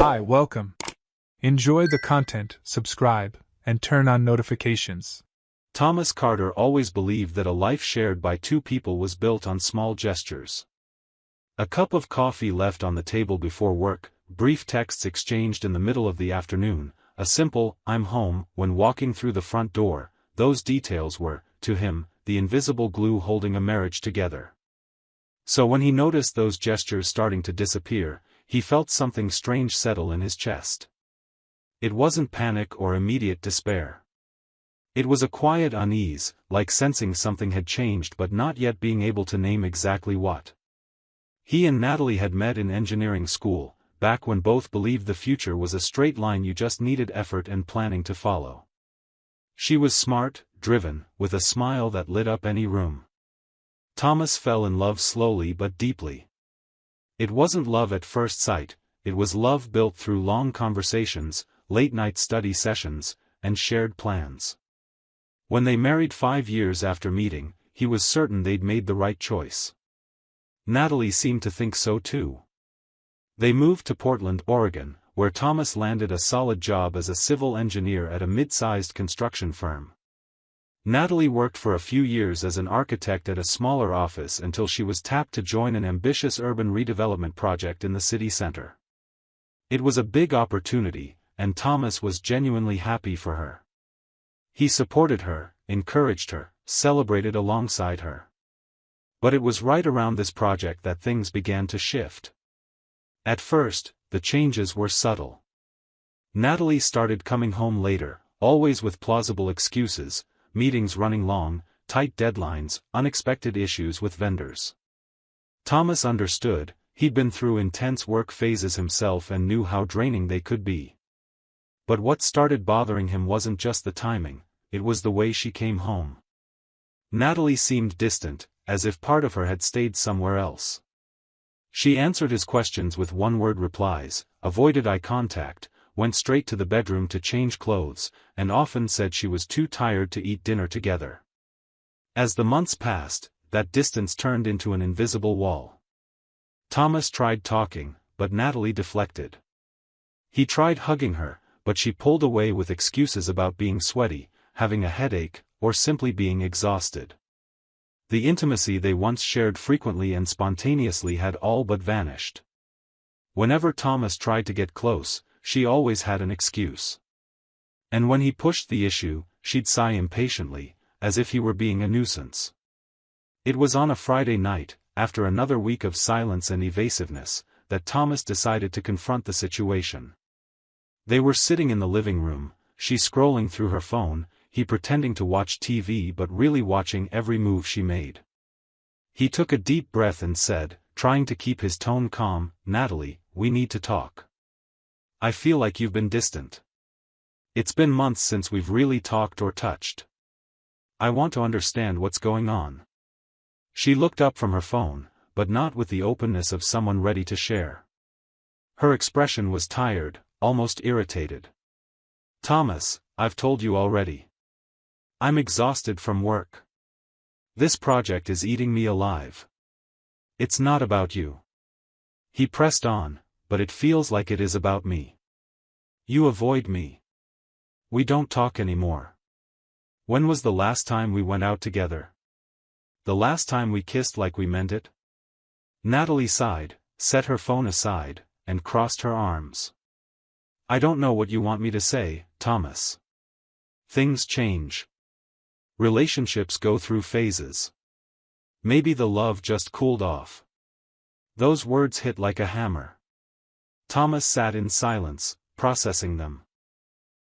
Hi, welcome. Enjoy the content, subscribe, and turn on notifications. Thomas Carter always believed that a life shared by two people was built on small gestures. A cup of coffee left on the table before work, brief texts exchanged in the middle of the afternoon, a simple, "I'm home," when walking through the front door, those details were, to him, the invisible glue holding a marriage together. So when he noticed those gestures starting to disappear, he felt something strange settle in his chest. It wasn't panic or immediate despair. It was a quiet unease, like sensing something had changed but not yet being able to name exactly what. He and Natalie had met in engineering school, back when both believed the future was a straight line you just needed effort and planning to follow. She was smart, driven, with a smile that lit up any room. Thomas fell in love slowly but deeply. It wasn't love at first sight, it was love built through long conversations, late-night study sessions, and shared plans. When they married 5 years after meeting, he was certain they'd made the right choice. Natalie seemed to think so too. They moved to Portland, Oregon, where Thomas landed a solid job as a civil engineer at a mid-sized construction firm. Natalie worked for a few years as an architect at a smaller office until she was tapped to join an ambitious urban redevelopment project in the city center. It was a big opportunity, and Thomas was genuinely happy for her. He supported her, encouraged her, celebrated alongside her. But it was right around this project that things began to shift. At first, the changes were subtle. Natalie started coming home later, always with plausible excuses, meetings running long, tight deadlines, unexpected issues with vendors. Thomas understood, he'd been through intense work phases himself and knew how draining they could be. But what started bothering him wasn't just the timing, it was the way she came home. Natalie seemed distant, as if part of her had stayed somewhere else. She answered his questions with one-word replies, avoided eye contact, went straight to the bedroom to change clothes, and often said she was too tired to eat dinner together. As the months passed, that distance turned into an invisible wall. Thomas tried talking, but Natalie deflected. He tried hugging her, but she pulled away with excuses about being sweaty, having a headache, or simply being exhausted. The intimacy they once shared frequently and spontaneously had all but vanished. Whenever Thomas tried to get close, she always had an excuse. And when he pushed the issue, she'd sigh impatiently, as if he were being a nuisance. It was on a Friday night, after another week of silence and evasiveness, that Thomas decided to confront the situation. They were sitting in the living room, she scrolling through her phone, he pretending to watch TV but really watching every move she made. He took a deep breath and said, trying to keep his tone calm, "Natalie, we need to talk. I feel like you've been distant. It's been months since we've really talked or touched. I want to understand what's going on." She looked up from her phone, but not with the openness of someone ready to share. Her expression was tired, almost irritated. "Thomas, I've told you already. I'm exhausted from work. This project is eating me alive. It's not about you." He pressed on, "But it feels like it is about me. You avoid me. We don't talk anymore. When was the last time we went out together? The last time we kissed like we meant it?" Natalie sighed, set her phone aside, and crossed her arms. "I don't know what you want me to say, Thomas. Things change. Relationships go through phases. Maybe the love just cooled off." Those words hit like a hammer. Thomas sat in silence, processing them.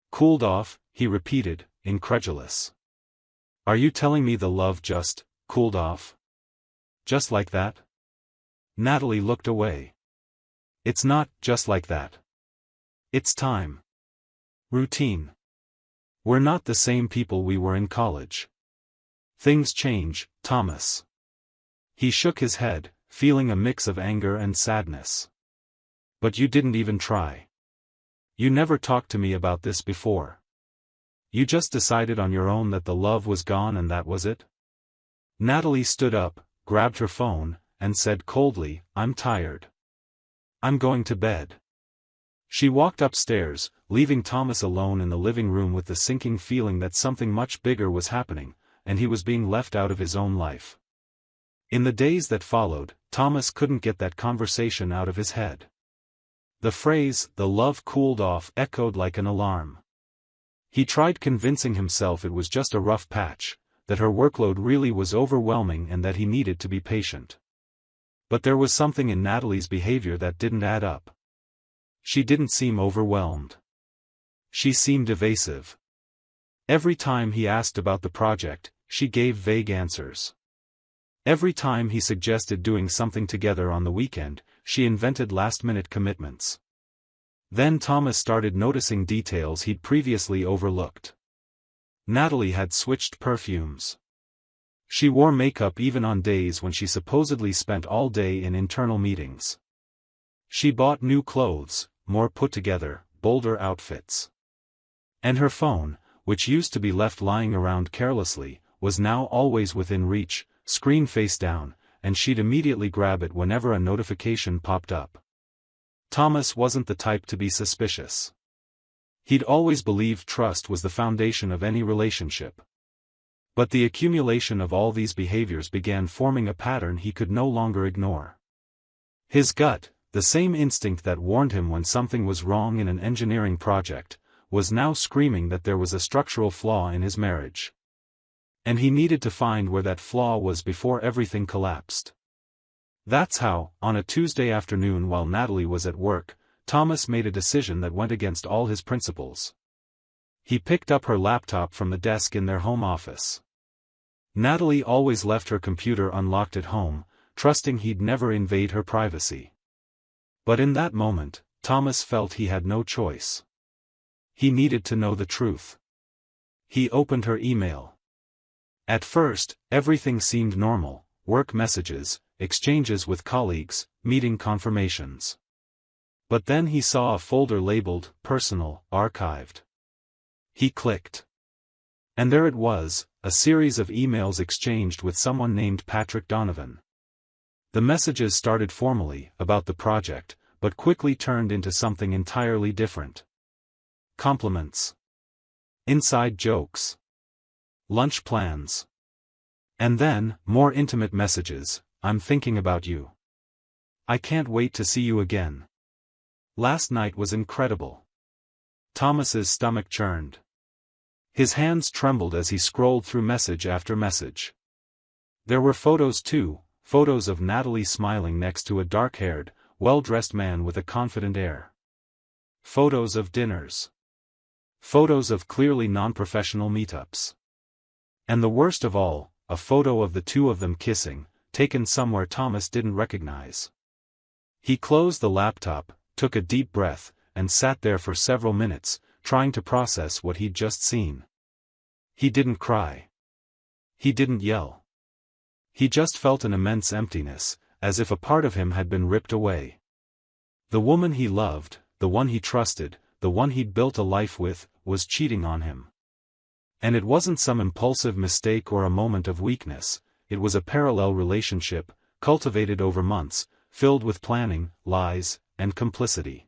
"Cooled off," he repeated, incredulous. "Are you telling me the love just cooled off? Just like that?" Natalie looked away. "It's not just like that. It's time. Routine. We're not the same people we were in college. Things change, Thomas." He shook his head, feeling a mix of anger and sadness. "But you didn't even try. You never talked to me about this before. You just decided on your own that the love was gone and that was it?" Natalie stood up, grabbed her phone, and said coldly, "I'm tired. I'm going to bed." She walked upstairs, leaving Thomas alone in the living room with the sinking feeling that something much bigger was happening, and he was being left out of his own life. In the days that followed, Thomas couldn't get that conversation out of his head. The phrase, "the love cooled off," echoed like an alarm. He tried convincing himself it was just a rough patch, that her workload really was overwhelming and that he needed to be patient. But there was something in Natalie's behavior that didn't add up. She didn't seem overwhelmed. She seemed evasive. Every time he asked about the project, she gave vague answers. Every time he suggested doing something together on the weekend, she invented last-minute commitments. Then Thomas started noticing details he'd previously overlooked. Natalie had switched perfumes. She wore makeup even on days when she supposedly spent all day in internal meetings. She bought new clothes, more put together, bolder outfits. And her phone, which used to be left lying around carelessly, was now always within reach, screen face down, and she'd immediately grab it whenever a notification popped up. Thomas wasn't the type to be suspicious. He'd always believed trust was the foundation of any relationship. But the accumulation of all these behaviors began forming a pattern he could no longer ignore. His gut, the same instinct that warned him when something was wrong in an engineering project, was now screaming that there was a structural flaw in his marriage. And he needed to find where that flaw was before everything collapsed. That's how, on a Tuesday afternoon while Natalie was at work, Thomas made a decision that went against all his principles. He picked up her laptop from the desk in their home office. Natalie always left her computer unlocked at home, trusting he'd never invade her privacy. But in that moment, Thomas felt he had no choice. He needed to know the truth. He opened her email. At first, everything seemed normal: work messages, exchanges with colleagues, meeting confirmations. But then he saw a folder labeled "Personal, Archived." He clicked. And there it was, a series of emails exchanged with someone named Patrick Donovan. The messages started formally, about the project, but quickly turned into something entirely different. Compliments. Inside jokes. Lunch plans. And then, more intimate messages: "I'm thinking about you. I can't wait to see you again. Last night was incredible." Thomas's stomach churned. His hands trembled as he scrolled through message after message. There were photos too, photos of Natalie smiling next to a dark-haired, well-dressed man with a confident air. Photos of dinners. Photos of clearly non-professional meetups. And the worst of all, a photo of the two of them kissing, taken somewhere Thomas didn't recognize. He closed the laptop, took a deep breath, and sat there for several minutes, trying to process what he'd just seen. He didn't cry. He didn't yell. He just felt an immense emptiness, as if a part of him had been ripped away. The woman he loved, the one he trusted, the one he'd built a life with, was cheating on him. And it wasn't some impulsive mistake or a moment of weakness, it was a parallel relationship, cultivated over months, filled with planning, lies, and complicity.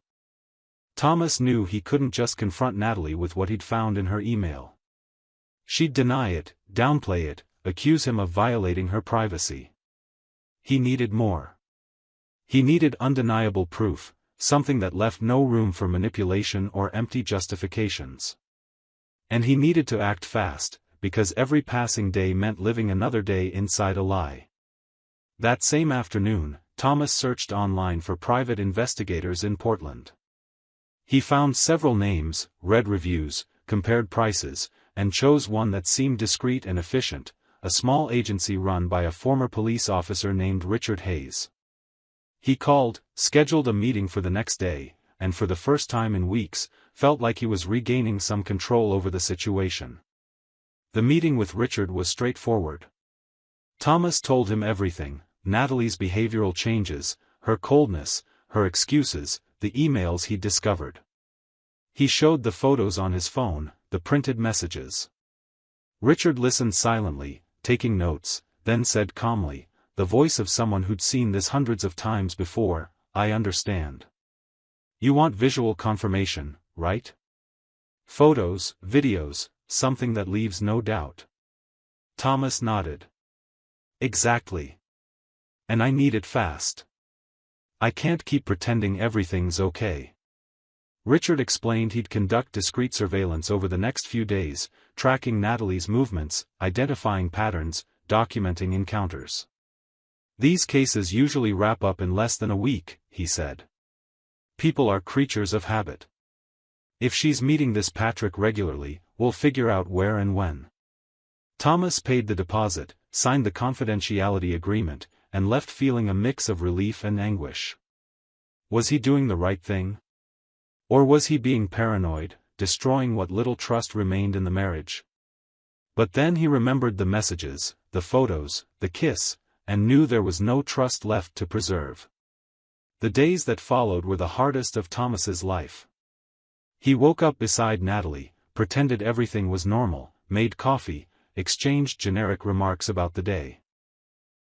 Thomas knew he couldn't just confront Natalie with what he'd found in her email. She'd deny it, downplay it, accuse him of violating her privacy. He needed more. He needed undeniable proof, something that left no room for manipulation or empty justifications. And he needed to act fast, because every passing day meant living another day inside a lie. That same afternoon, Thomas searched online for private investigators in Portland. He found several names, read reviews, compared prices, and chose one that seemed discreet and efficient, a small agency run by a former police officer named Richard Hayes. He called, scheduled a meeting for the next day, and for the first time in weeks, felt like he was regaining some control over the situation. The meeting with Richard was straightforward. Thomas told him everything: Natalie's behavioral changes, her coldness, her excuses, the emails he'd discovered. He showed the photos on his phone, the printed messages. Richard listened silently, taking notes, then said calmly, the voice of someone who'd seen this hundreds of times before, "I understand. You want visual confirmation, right? Photos, videos, something that leaves no doubt. Thomas nodded. Exactly. And I need it fast. I can't keep pretending everything's okay. Richard explained he'd conduct discreet surveillance over the next few days, tracking Natalie's movements, identifying patterns, documenting encounters. These cases usually wrap up in less than a week, he said. People are creatures of habit. If she's meeting this Patrick regularly, we'll figure out where and when. Thomas paid the deposit, signed the confidentiality agreement, and left feeling a mix of relief and anguish. Was he doing the right thing? Or was he being paranoid, destroying what little trust remained in the marriage? But then he remembered the messages, the photos, the kiss, and knew there was no trust left to preserve. The days that followed were the hardest of Thomas's life. He woke up beside Natalie, pretended everything was normal, made coffee, exchanged generic remarks about the day.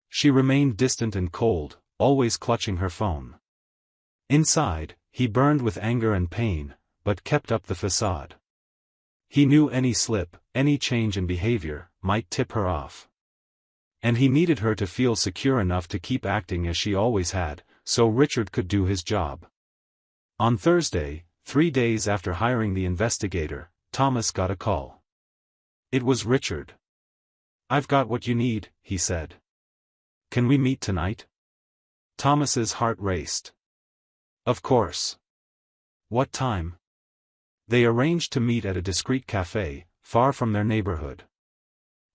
She remained distant and cold, always clutching her phone. Inside, he burned with anger and pain, but kept up the facade. He knew any slip, any change in behavior, might tip her off. And he needed her to feel secure enough to keep acting as she always had, so Richard could do his job. On Thursday, 3 days after hiring the investigator, Thomas got a call. It was Richard. "I've got what you need," he said. "Can we meet tonight?" Thomas's heart raced. Of course. What time? They arranged to meet at a discreet cafe, far from their neighborhood.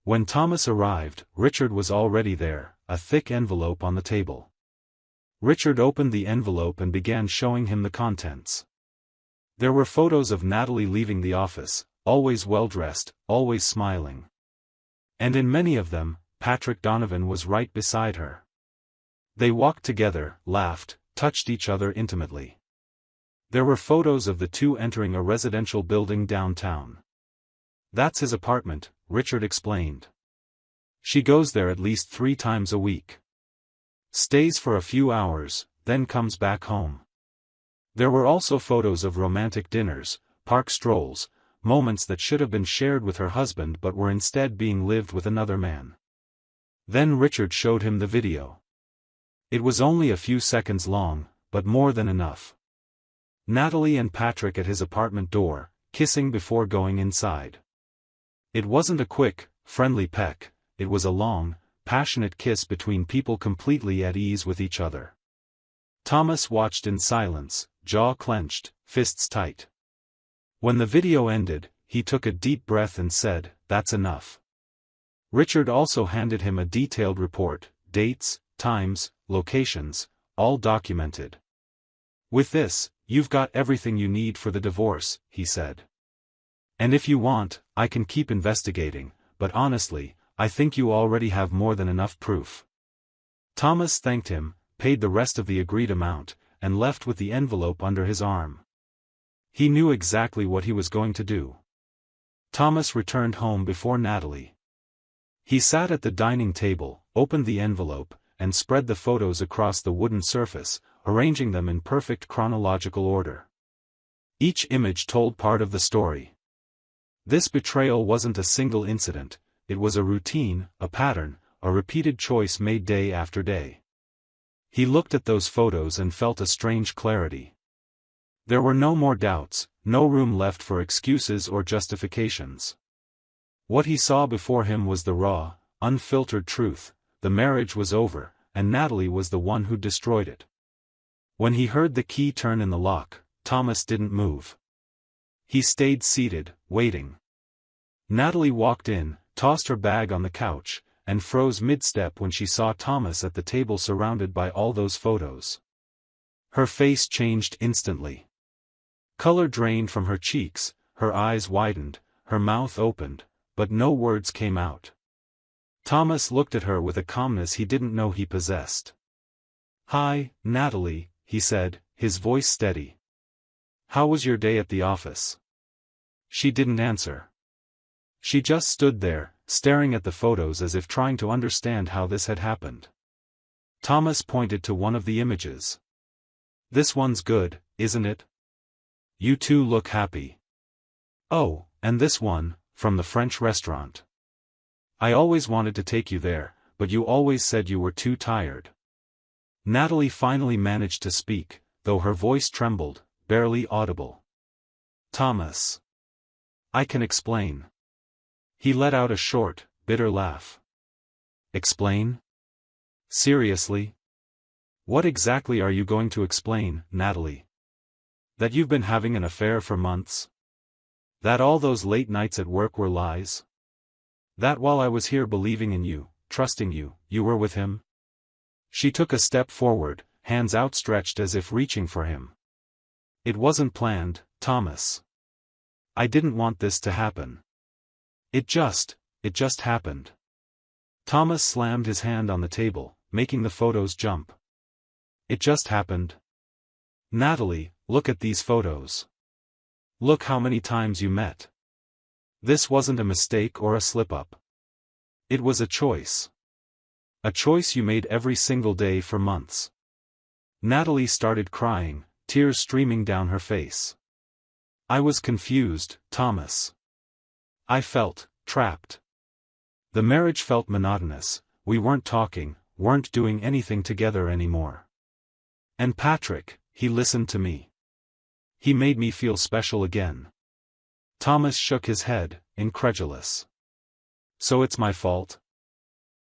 When Thomas arrived, Richard was already there, a thick envelope on the table. Richard opened the envelope and began showing him the contents. There were photos of Natalie leaving the office, always well-dressed, always smiling. And in many of them, Patrick Donovan was right beside her. They walked together, laughed, touched each other intimately. There were photos of the two entering a residential building downtown. "That's his apartment," Richard explained. "She goes there at least 3 times a week. Stays for a few hours, then comes back home." There were also photos of romantic dinners, park strolls, moments that should have been shared with her husband but were instead being lived with another man. Then Richard showed him the video. It was only a few seconds long, but more than enough. Natalie and Patrick at his apartment door, kissing before going inside. It wasn't a quick, friendly peck, it was a long, passionate kiss between people completely at ease with each other. Thomas watched in silence, jaw clenched, fists tight. When the video ended, he took a deep breath and said, "That's enough." Richard also handed him a detailed report, dates, times, locations, all documented. "With this, you've got everything you need for the divorce," he said. "And if you want, I can keep investigating, but honestly, I think you already have more than enough proof." Thomas thanked him, paid the rest of the agreed amount, and left with the envelope under his arm. He knew exactly what he was going to do. Thomas returned home before Natalie. He sat at the dining table, opened the envelope, and spread the photos across the wooden surface, arranging them in perfect chronological order. Each image told part of the story. This betrayal wasn't a single incident, it was a routine, a pattern, a repeated choice made day after day. He looked at those photos and felt a strange clarity. There were no more doubts, no room left for excuses or justifications. What he saw before him was the raw, unfiltered truth: the marriage was over, and Natalie was the one who destroyed it. When he heard the key turn in the lock, Thomas didn't move. He stayed seated, waiting. Natalie walked in, tossed her bag on the couch, and froze mid-step when she saw Thomas at the table surrounded by all those photos. Her face changed instantly. Color drained from her cheeks, her eyes widened, her mouth opened, but no words came out. Thomas looked at her with a calmness he didn't know he possessed. "Hi, Natalie," he said, his voice steady. "How was your day at the office?" She didn't answer. She just stood there, staring at the photos as if trying to understand how this had happened. Thomas pointed to one of the images. "This one's good, isn't it?" You two look happy. Oh, and this one, from the French restaurant. I always wanted to take you there, but you always said you were too tired. Natalie finally managed to speak, though her voice trembled, barely audible. Thomas. I can explain. He let out a short, bitter laugh. Explain? Seriously? What exactly are you going to explain, Natalie? That you've been having an affair for months? That all those late nights at work were lies? That while I was here believing in you, trusting you, you were with him? She took a step forward, hands outstretched as if reaching for him. It wasn't planned, Thomas. I didn't want this to happen. It just happened. Thomas slammed his hand on the table, making the photos jump. It just happened. Natalie, look at these photos. Look how many times you met. This wasn't a mistake or a slip-up. It was a choice. A choice you made every single day for months. Natalie started crying, tears streaming down her face. I was confused, Thomas. I felt trapped. The marriage felt monotonous, we weren't talking, weren't doing anything together anymore. And Patrick, he listened to me. He made me feel special again. Thomas shook his head, incredulous. So it's my fault?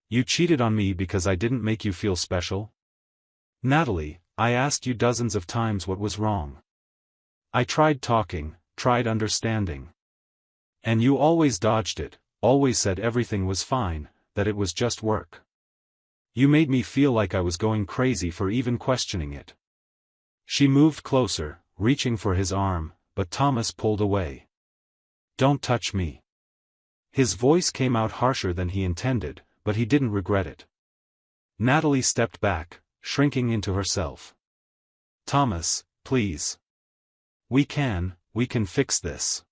You cheated on me because I didn't make you feel special? Natalie, I asked you dozens of times what was wrong. I tried talking, tried understanding. And you always dodged it, always said everything was fine, that it was just work. You made me feel like I was going crazy for even questioning it. She moved closer, reaching for his arm, but Thomas pulled away. Don't touch me. His voice came out harsher than he intended, but he didn't regret it. Natalie stepped back, shrinking into herself. Thomas, please. We can fix this.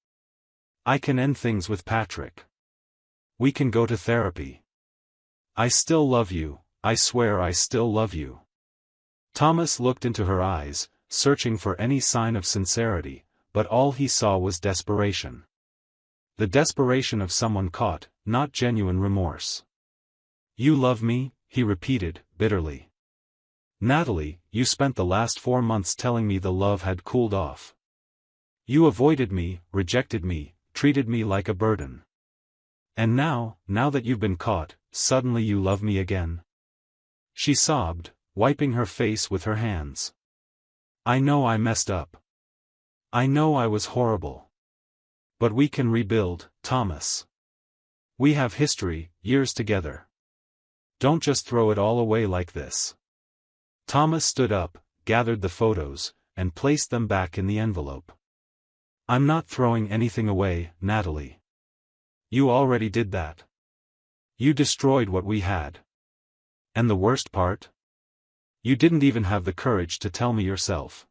I can end things with Patrick. We can go to therapy. I still love you, I swear I still love you. Thomas looked into her eyes, searching for any sign of sincerity, but all he saw was desperation. The desperation of someone caught, not genuine remorse. You love me, he repeated, bitterly. Natalie, you spent the last 4 months telling me the love had cooled off. You avoided me, rejected me, treated me like a burden. And now that you've been caught, suddenly you love me again? She sobbed, wiping her face with her hands. I know I messed up. I know I was horrible. But we can rebuild, Thomas. We have history, years together. Don't just throw it all away like this. Thomas stood up, gathered the photos, and placed them back in the envelope. I'm not throwing anything away, Natalie. You already did that. You destroyed what we had. And the worst part? You didn't even have the courage to tell me yourself.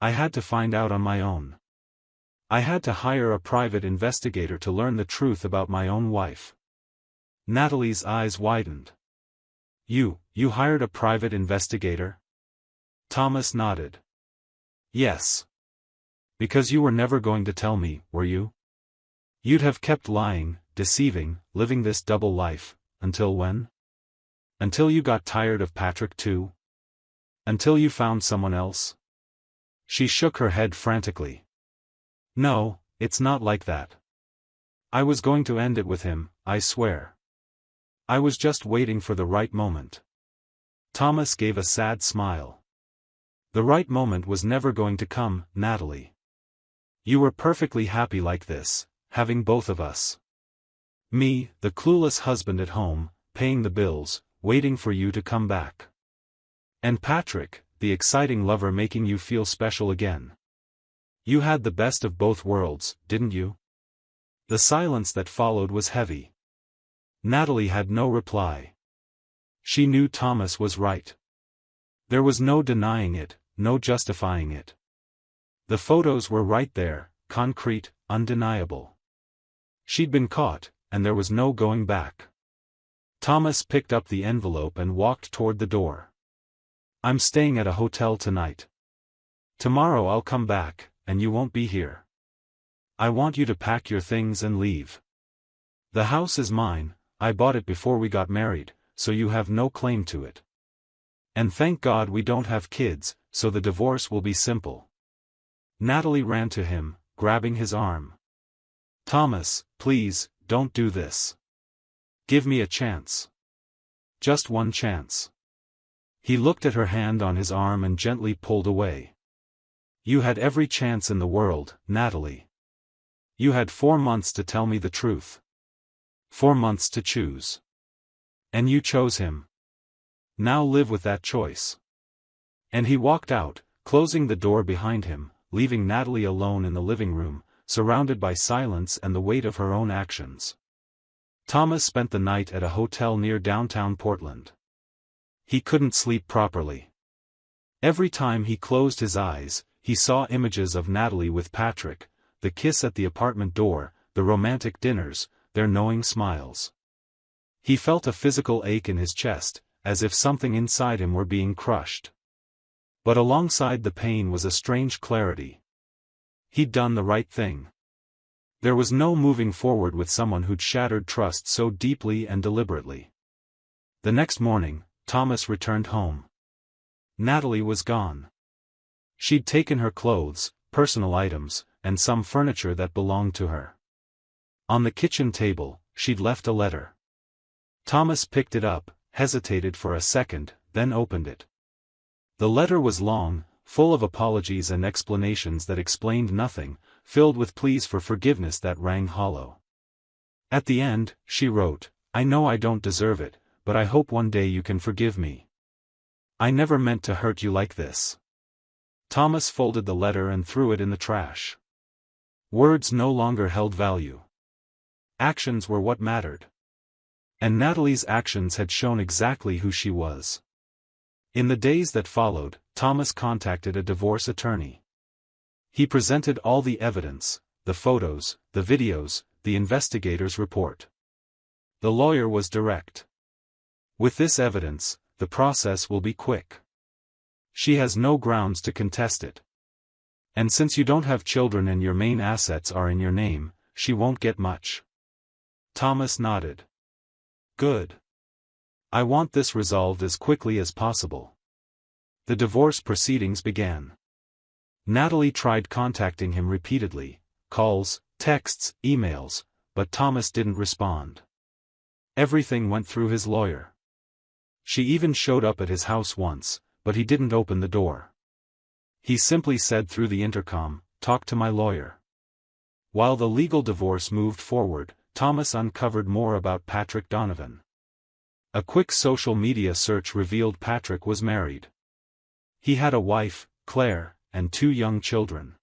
I had to find out on my own. I had to hire a private investigator to learn the truth about my own wife. Natalie's eyes widened. You hired a private investigator? Thomas nodded. Yes. Because you were never going to tell me, were you? You'd have kept lying, deceiving, living this double life, until when? Until you got tired of Patrick too? Until you found someone else? She shook her head frantically. No, it's not like that. I was going to end it with him, I swear. I was just waiting for the right moment. Thomas gave a sad smile. The right moment was never going to come, Natalie. You were perfectly happy like this, having both of us. Me, the clueless husband at home, paying the bills, waiting for you to come back. And Patrick, the exciting lover making you feel special again. You had the best of both worlds, didn't you? The silence that followed was heavy. Natalie had no reply. She knew Thomas was right. There was no denying it, no justifying it. The photos were right there, concrete, undeniable. She'd been caught, and there was no going back. Thomas picked up the envelope and walked toward the door. I'm staying at a hotel tonight. Tomorrow I'll come back, and you won't be here. I want you to pack your things and leave. The house is mine, I bought it before we got married, so you have no claim to it. And thank God we don't have kids, so the divorce will be simple." Natalie ran to him, grabbing his arm. "Thomas, please, don't do this. Give me a chance. Just one chance." He looked at her hand on his arm and gently pulled away. "You had every chance in the world, Natalie. You had 4 months to tell me the truth. 4 months to choose. And you chose him. Now live with that choice." And he walked out, closing the door behind him, leaving Natalie alone in the living room, surrounded by silence and the weight of her own actions. Thomas spent the night at a hotel near downtown Portland. He couldn't sleep properly. Every time he closed his eyes, he saw images of Natalie with Patrick, the kiss at the apartment door, the romantic dinners, their knowing smiles. He felt a physical ache in his chest, as if something inside him were being crushed. But alongside the pain was a strange clarity. He'd done the right thing. There was no moving forward with someone who'd shattered trust so deeply and deliberately. The next morning, Thomas returned home. Natalie was gone. She'd taken her clothes, personal items, and some furniture that belonged to her. On the kitchen table, she'd left a letter. Thomas picked it up, hesitated for a second, then opened it. The letter was long, full of apologies and explanations that explained nothing, filled with pleas for forgiveness that rang hollow. At the end, she wrote, "I know I don't deserve it, but I hope one day you can forgive me. I never meant to hurt you like this." Thomas folded the letter and threw it in the trash. Words no longer held value. Actions were what mattered. And Natalie's actions had shown exactly who she was. In the days that followed, Thomas contacted a divorce attorney. He presented all the evidence, the photos, the videos, the investigator's report. The lawyer was direct. "With this evidence, the process will be quick. She has no grounds to contest it. And since you don't have children and your main assets are in your name, she won't get much." Thomas nodded. "Good. I want this resolved as quickly as possible." The divorce proceedings began. Natalie tried contacting him repeatedly, calls, texts, emails, but Thomas didn't respond. Everything went through his lawyer. She even showed up at his house once, but he didn't open the door. He simply said through the intercom, "Talk to my lawyer." While the legal divorce moved forward, Thomas uncovered more about Patrick Donovan. A quick social media search revealed Patrick was married. He had a wife, Claire, and 2 young children.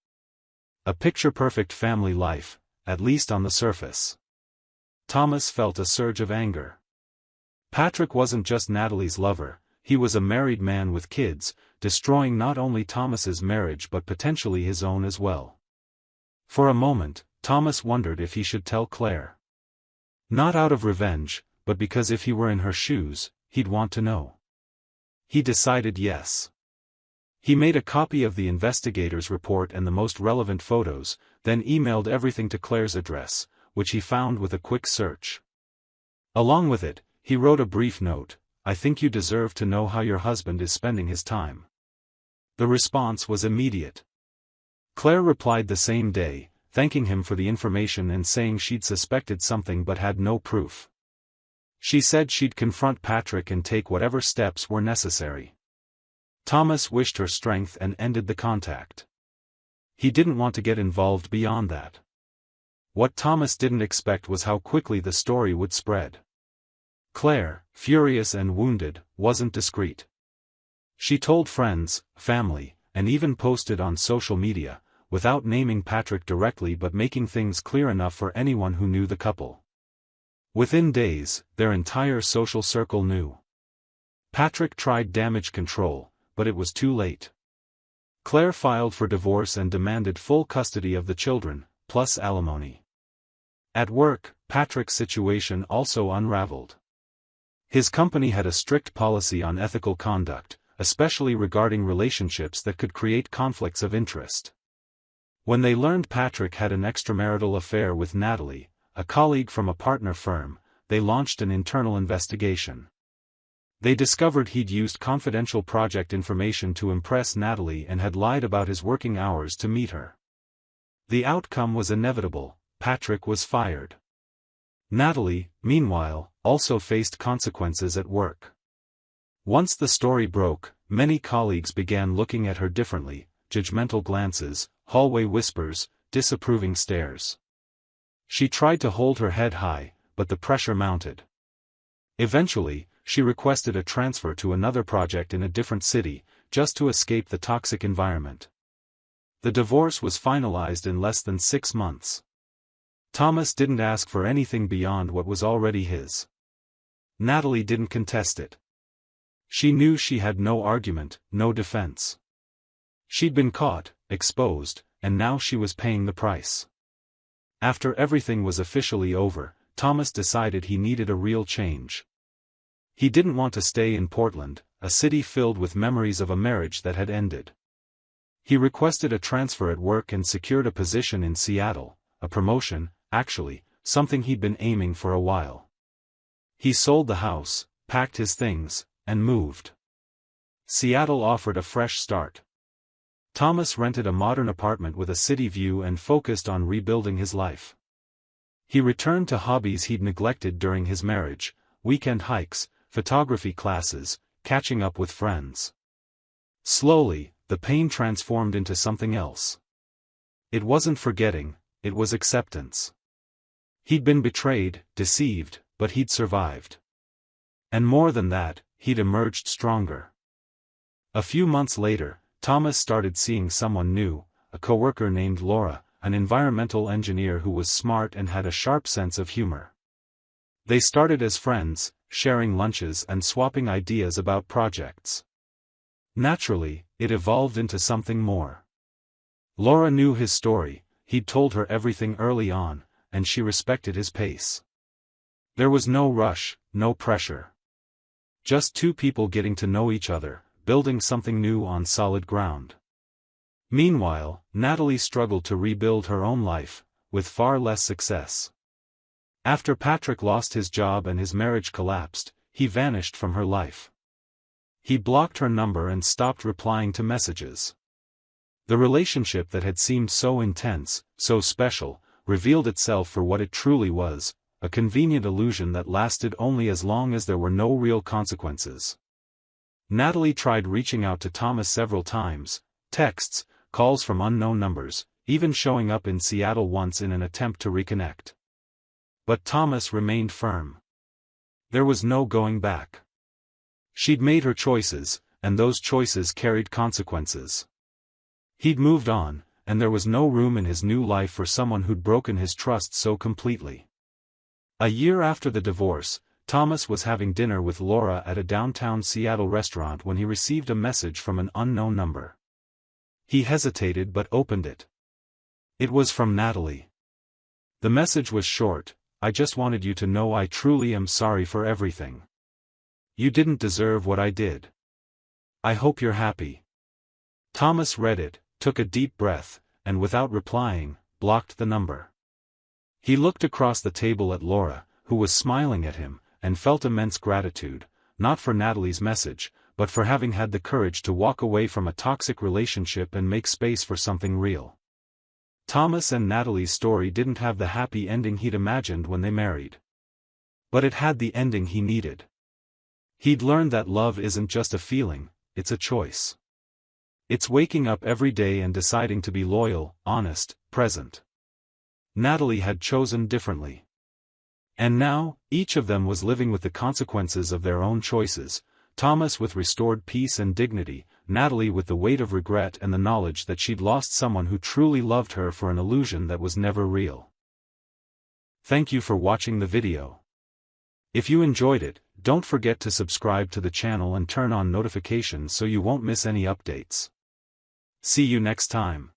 A picture-perfect family life, at least on the surface. Thomas felt a surge of anger. Patrick wasn't just Natalie's lover, he was a married man with kids, destroying not only Thomas's marriage but potentially his own as well. For a moment, Thomas wondered if he should tell Claire. Not out of revenge, but because if he were in her shoes, he'd want to know. He decided yes. He made a copy of the investigator's report and the most relevant photos, then emailed everything to Claire's address, which he found with a quick search. Along with it, he wrote a brief note, "I think you deserve to know how your husband is spending his time." The response was immediate. Claire replied the same day, thanking him for the information and saying she'd suspected something but had no proof. She said she'd confront Patrick and take whatever steps were necessary. Thomas wished her strength and ended the contact. He didn't want to get involved beyond that. What Thomas didn't expect was how quickly the story would spread. Claire, furious and wounded, wasn't discreet. She told friends, family, and even posted on social media, without naming Patrick directly but making things clear enough for anyone who knew the couple. Within days, their entire social circle knew. Patrick tried damage control, but it was too late. Claire filed for divorce and demanded full custody of the children, plus alimony. At work, Patrick's situation also unraveled. His company had a strict policy on ethical conduct, especially regarding relationships that could create conflicts of interest. When they learned Patrick had an extramarital affair with Natalie, a colleague from a partner firm, they launched an internal investigation. They discovered he'd used confidential project information to impress Natalie and had lied about his working hours to meet her. The outcome was inevitable: Patrick was fired. Natalie, meanwhile, also faced consequences at work. Once the story broke, many colleagues began looking at her differently: judgmental glances, hallway whispers, disapproving stares. She tried to hold her head high, but the pressure mounted. Eventually, she requested a transfer to another project in a different city, just to escape the toxic environment. The divorce was finalized in less than 6 months. Thomas didn't ask for anything beyond what was already his. Natalie didn't contest it. She knew she had no argument, no defense. She'd been caught, exposed, and now she was paying the price. After everything was officially over, Thomas decided he needed a real change. He didn't want to stay in Portland, a city filled with memories of a marriage that had ended. He requested a transfer at work and secured a position in Seattle, a promotion, actually, something he'd been aiming for a while. He sold the house, packed his things, and moved. Seattle offered a fresh start. Thomas rented a modern apartment with a city view and focused on rebuilding his life. He returned to hobbies he'd neglected during his marriage: weekend hikes, photography classes, catching up with friends. Slowly, the pain transformed into something else. It wasn't forgetting, it was acceptance. He'd been betrayed, deceived, but he'd survived. And more than that, he'd emerged stronger. A few months later, Thomas started seeing someone new, a coworker named Laura, an environmental engineer who was smart and had a sharp sense of humor. They started as friends, sharing lunches and swapping ideas about projects. Naturally, it evolved into something more. Laura knew his story, he'd told her everything early on, and she respected his pace. There was no rush, no pressure. Just two people getting to know each other, building something new on solid ground. Meanwhile, Natalie struggled to rebuild her own life, with far less success. After Patrick lost his job and his marriage collapsed, he vanished from her life. He blocked her number and stopped replying to messages. The relationship that had seemed so intense, so special, revealed itself for what it truly was: a convenient illusion that lasted only as long as there were no real consequences. Natalie tried reaching out to Thomas several times: texts, calls from unknown numbers, even showing up in Seattle once in an attempt to reconnect. But Thomas remained firm. There was no going back. She'd made her choices, and those choices carried consequences. He'd moved on, and there was no room in his new life for someone who'd broken his trust so completely. A year after the divorce, Thomas was having dinner with Laura at a downtown Seattle restaurant when he received a message from an unknown number. He hesitated but opened it. It was from Natalie. The message was short: "I just wanted you to know I truly am sorry for everything. You didn't deserve what I did. I hope you're happy." Thomas read it, took a deep breath, and without replying, blocked the number. He looked across the table at Laura, who was smiling at him, and felt immense gratitude, not for Natalie's message, but for having had the courage to walk away from a toxic relationship and make space for something real. Thomas and Natalie's story didn't have the happy ending he'd imagined when they married. But it had the ending he needed. He'd learned that love isn't just a feeling, it's a choice. It's waking up every day and deciding to be loyal, honest, present. Natalie had chosen differently. And now, each of them was living with the consequences of their own choices: Thomas with restored peace and dignity, Natalie with the weight of regret and the knowledge that she'd lost someone who truly loved her for an illusion that was never real. Thank you for watching the video. If you enjoyed it, don't forget to subscribe to the channel and turn on notifications so you won't miss any updates. See you next time.